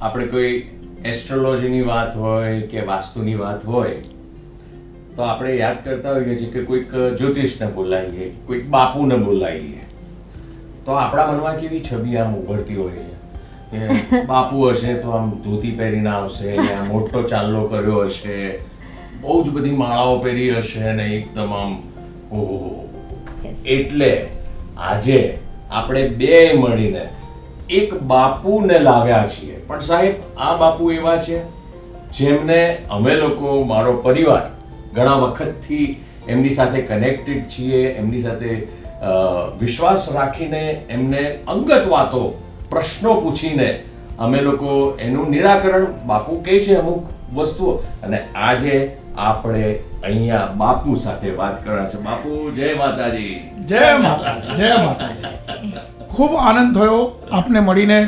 આપણે કોઈ એસ્ટ્રોલોજીની વાત હોય કે વાસ્તુની વાત હોય તો આપણે યાદ કરતા હોઈએ છીએ કે કોઈક જ્યોતિષને બોલાવીએ, કોઈક બાપુને બોલાવીએ, તો આપણા મનમાં કેવી છબી આમ ઉભરતી હોય છે કે બાપુ હશે તો આમ ધોતી પહેરીને આવશે, આમ મોટો ચાલ્લો કર્યો હશે, બહુ જ બધી માળાઓ પહેરી હશે ને એકદમ આમ ઓહો. એટલે આજે આપણે બે મળીને એક બાપુને લાવ્યા છીએ. પણ સાહેબ, આ બાપુ એવા છે જેમને અમે લોકો, મારો પરિવાર, ઘણા વખતથી એમની સાથે કનેક્ટેડ છીએ, એમની સાથે વિશ્વાસ રાખીને એમને અંગત વાતો, પ્રશ્નો પૂછીને અમે લોકો એનું નિરાકરણ બાપુ કહે છે અમુક વસ્તુઓ, અને આજે આપણે અહીંયા બાપુ સાથે વાત કરવાના છે. બાપુ, જય માતાજી. જય માતાજી, જય માતાજી. ખૂબ આનંદ થયો આપને મળીને.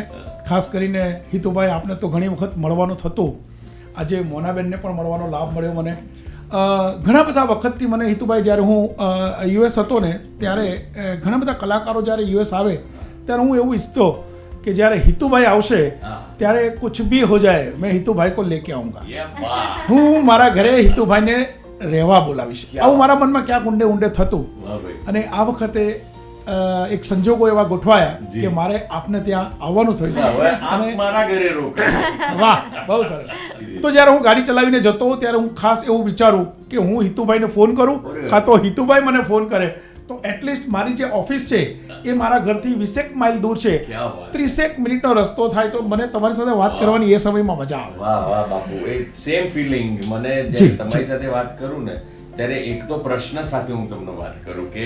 ખાસ કરીને હિતુભાઈ, આપને તો ઘણી વખત મળવાનું થતું, આજે મોનાબેનને પણ મળવાનો લાભ મળ્યો મને. ઘણા બધા વખતથી મને હિતુભાઈ, જ્યારે હું યુએસ હતો ને ત્યારે ઘણા બધા કલાકારો જ્યારે યુએસ આવે ત્યારે હું એવું ઈચ્છતો कि જ્યારે હિતુભાઈ આવશે ત્યારે कुछ भी हो जाए मैं હિતુભાઈ को लेके आऊंगा. હું મારા ઘરે હિતુભાઈને રહેવા બોલાવીશ. આવું મારા મનમાં ક્યાંક ઊંડે ઊંડે થતું. અને આ વખતે એક સંજોગો એવા ગોઠવાયા કે મારે આપને ત્યાં આવવાનું થયું અને મારા ઘરે રોકાય. વાહ, બહુ સરસ. તો જ્યારે હું ગાડી ચલાવીને જતો હોઉં ત્યારે હું ખાસ એવું વિચારું કે હું હિતુભાઈને ફોન કરું, કાં તો હિતુભાઈ મને ફોન કરે, તો એટલીસ્ટ મારી જે ઓફિસ છે એ મારા ઘરથી 20 માઇલ દૂર છે, 30 મિનિટનો રસ્તો થાય તો મને તમારી સાથે વાત કરવાની એ સમયમાં મજા આવે. વાહ વાહ બાપુ, એ સેમ ફિલિંગ મને જે તમારી સાથે વાત કરું ને ત્યારે એક તો પ્રશ્ન સાથે હું તમને વાત કરું કે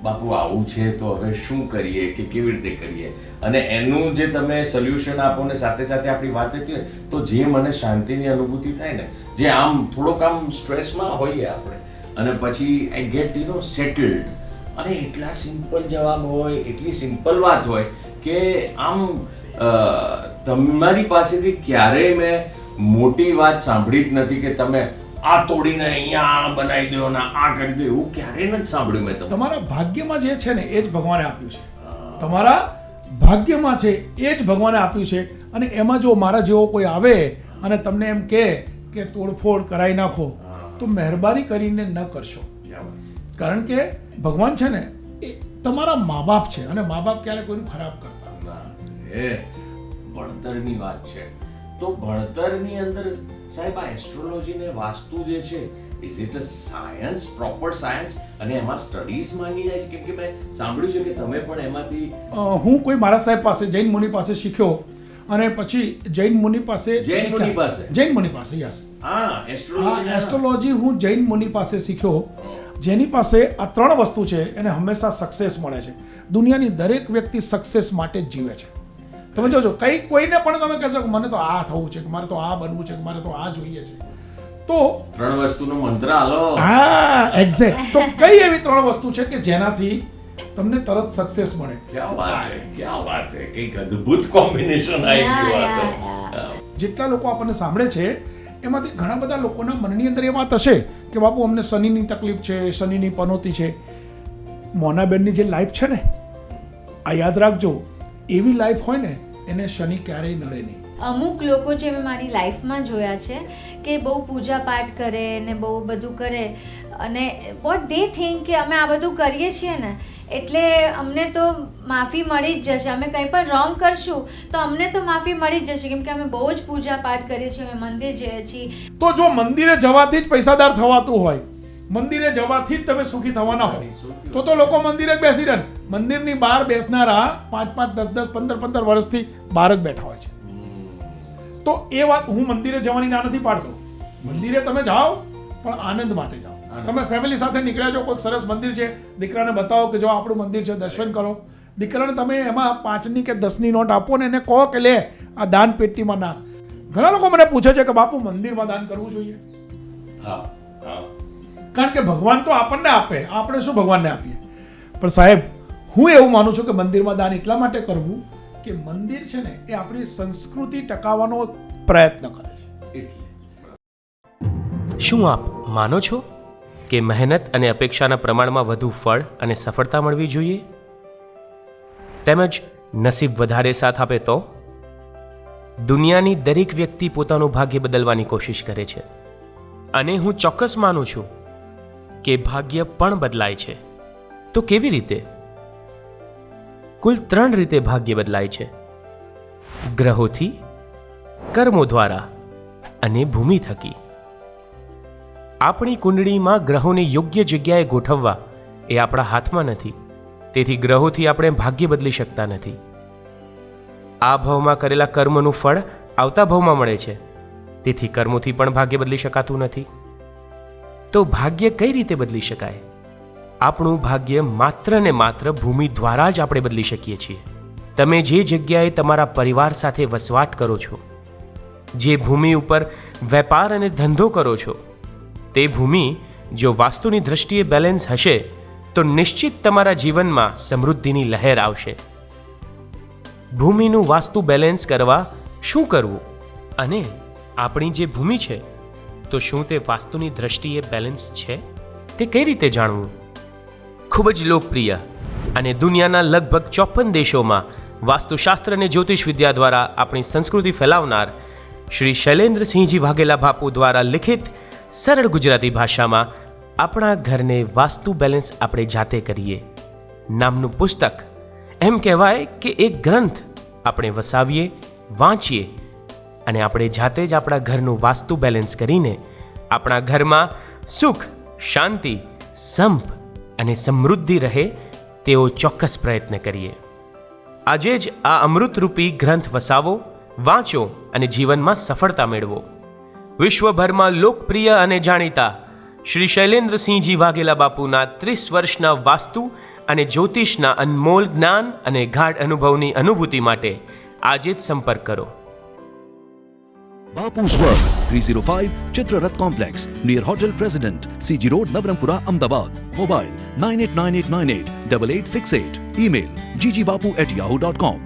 બાપુ આવું છે તો હવે શું કરીએ કે કેવી રીતે કરીએ, અને એનું જે તમે સોલ્યુશન આપો ને સાથે સાથે આપણી વાત થતી હોય તો જે મને શાંતિની અનુભૂતિ થાય ને, જે આમ થોડોક આમ સ્ટ્રેસમાં હોઈએ આપણે અને પછી આઈ ગેટ સેટલડ, અને એટલા સિમ્પલ જવાબ હોય, એટલી સિમ્પલ વાત હોય કે આમ તમારી પાસેથી ક્યારેય મેં મોટી વાત સાંભળી જ નથી કે તમે આ તોડીને અહીંયા બનાવી દો ને આ કરી દો, એવું ક્યારેય નથી સાંભળ્યું મેં. તમારા ભાગ્યમાં જે છે ને એ જ ભગવાને આપ્યું છે. તમારા ભાગ્યમાં છે એ જ ભગવાને આપ્યું છે. અને એમાં જો મારા જેવો કોઈ આવે અને તમને એમ કહે કે તોડફોડ કરાવી નાખો તો મહેરબાની કરીને ન કરશો. કારણ કે ભગવાન છે ને એ તમારા મા બાપ છે અને મા બાપ ક્યારે કોઈનું ખરાબ કરતા નથી. ભણતરની વાત છે તો ભણતરની અંદર સાહેબ આ એસ્ટ્રોલોજી ને વાસ્તુ જે છે, is it a science, proper science, અને એમાં સ્ટડીઝ માંગી જાય છે? કેમ કે મેં સાંભળ્યું છે કે તમે પણ એમાંથી. હું કોઈ મારા સાહેબ પાસે, જૈન મુનિ પાસે શીખ્યો અને પછી જૈન મુનિ પાસે યસ, એસ્ટ્રોલોજી હું જૈન મુનિ પાસે શીખ્યો, જેની પાસે આ 3 વસ્તુ છે એને હંમેશા સક્સેસ મળે છે. દુનિયાની દરેક વ્યક્તિ સક્સેસ માટે જ જીવે છે. તમે જોજો, કોઈને પણ તમે કહેશો કે મને તો આ થવું છે, કે મારે તો આ બનવું છે, કે મારે તો આ જોઈએ છે, તો 3 વસ્તુનો મંત્ર આલો. હા, એક્ઝેક્ટ. તો કઈ એવી 3 વસ્તુ છે કે જેનાથી તમને તરત સક્સેસ મળે? ક્યાં વાત છે, કઈક અદ્ભુત કોમ્બિનેશન આવી ગયું આ તો. જેટલા લોકો આપણને સાંભળે છે એમાંથી ઘણા બધા લોકોના મનની અંદર એ વાત હશે કે બાપુ અમને શનિની તકલીફ છે, શનિની પનોતી છે. મોનાબેનની જે લાઈફ છે ને, આ યાદ રાખજો, એવી લાઈફ હોય ને એને શનિ ક્યારેય નડે નહીં. અમુક લોકો જે મેં મારી લાઈફમાં જોયા છે કે બહુ પૂજા પાઠ કરે ને બહુ બધું કરે, અને વોટ દે થિંક કે અમે આ બધું કરીએ છીએ ને એટલે અમને તો માફી મળી જ જશે, અમે કંઈ પણ રોંગ કરશું તો અમને તો માફી મળી જ જશે, કેમ કે અમે બહુ જ પૂજા પાઠ કરીએ છીએ, અમે મંદિર જઈએ છીએ. તો જો મંદિરે જવાથી જ પૈસાદાર થવાતું હોય, મંદિરે જવાથી જ તમે સુખી થવાના હોય તો લોકો મંદિરે જ બેસી રહે. મંદિરની બહાર બેસનારા 5-5, 10-10, 15-15 વર્ષથી બહાર જ બેઠા હોય છે. તો એ વાત હું મંદિરે જવાની ના નથી પાડતો. મંદિરે તમે જાઓ પણ આનંદ માટે જાઓ. તમે ફેમિલી સાથે નીકળ્યા છો, કોઈ સરસ મંદિર છે, દીકરાને બતાવો કે જો આપણું મંદિર છે, દર્શન કરો. દીકરાને તમે એમાં 5ની કે 10ની નોટ આપો ને એને કહો કે લે આ દાન પેટીમાં નાખ. ઘણા લોકો મને પૂછે છે કે બાપુ મંદિરમાં દાન કરવું જોઈએ? કારણ કે ભગવાન તો આપણને આપે, આપણે શું ભગવાનને આપીએ? પણ સાહેબ, હું એવું માનું છું કે મંદિરમાં દાન એટલા માટે કરવું કે મંદિર છે ને એ આપણી સંસ્કૃતિ ટકાવવાનો પ્રયત્ન કરે છે. શું આપ માનો છો કે મહેનત અને અપેક્ષાના પ્રમાણમાં વધુ ફળ અને સફળતા મળવી જોઈએ, તેમજ નસીબ વધારે સાથ આપે તો? દુનિયાની દરેક વ્યક્તિ પોતાનું ભાગ્ય બદલવાની કોશિશ કરે છે, અને હું ચોક્કસ માનું છું કે ભાગ્ય પણ બદલાય છે. તો કેવી રીતે? કુલ 3 રીતે ભાગ્ય બદલાય છે: ગ્રહોથી, કર્મો દ્વારા અને ભૂમિ થકી. આપણી કુંડળીમાં ગ્રહોને યોગ્ય જગ્યાએ ગોઠવવા એ આપણા હાથમાં નથી. તેથી ગ્રહોથી આપણે ભાગ્ય બદલી શકતા નથી. આ ભાવમાં કરેલા કર્મનું ફળ આવતા ભાવમાં મળે છે. તેથી કર્મોથી પણ ભાગ્ય બદલી શકાતું નથી. તો ભાગ્ય કઈ રીતે બદલી શકાય? આપણું ભાગ્ય માત્ર ને માત્ર ભૂમિ દ્વારા જ આપણે બદલી શકીએ છીએ. તમે જે જગ્યાએ તમારા પરિવાર સાથે વસવાટ કરો છો, જે ભૂમિ ઉપર વેપાર અને ધંધો કરો છો, તે ભૂમિ જો વાસ્તુની દ્રષ્ટિએ બેલેન્સ હશે તો નિશ્ચિત તમારા જીવનમાં સમૃદ્ધિની લહેર આવશે. ભૂમિનું વાસ્તુ બેલેન્સ કરવા શું કરવું? અને આપણી જે ભૂમિ છે તો શું તે વાસ્તુની દ્રષ્ટિએ બેલેન્સ છે? તે કઈ રીતે જાણવું? ખૂબ જ લોકપ્રિય અને દુનિયાના લગભગ 54 દેશોમાં વાસ્તુશાસ્ત્ર અને જ્યોતિષ વિદ્યા દ્વારા આપણી સંસ્કૃતિ ફેલાવનાર શ્રી શૈલેન્દ્રસિંહજી વાઘેલા બાપુ દ્વારા લિખિત સરળ ગુજરાતી ભાષામાં આપણા ઘરને વાસ્તુ બેલેન્સ આપણે જાતે કરીએ નામનું પુસ્તક, એમ કહેવાય કે એક ગ્રંથ આપણે વસાવીએ, વાંચીએ અને આપણે જાતે જ આપણા ઘરનું વાસ્તુ બેલેન્સ કરીને આપણા ઘરમાં સુખ, શાંતિ, સંપ અને સમૃદ્ધિ રહે તેવો ચોક્કસ પ્રયત્ન કરીએ. આજે જ આ અમૃતરૂપી ગ્રંથ વસાવો, વાંચો અને જીવનમાં સફળતા મેળવો. વિશ્વભરમાં લોકપ્રિય અને જાણીતા શ્રી શૈલેન્દ્રસિંહજી વાઘેલા બાપુના 30 વર્ષના વાસ્તુ અને જ્યોતિષના અનમોલ જ્ઞાન અને ગાઢ અનુભવની અનુભૂતિ માટે આજે જ સંપર્ક કરો. Bapu's World, 305 Chitrarat Complex, near Hotel President, CG Road, Navarampura, Ahmedabad. Mobile 989898 8868. Email ggbapu@yahoo.com.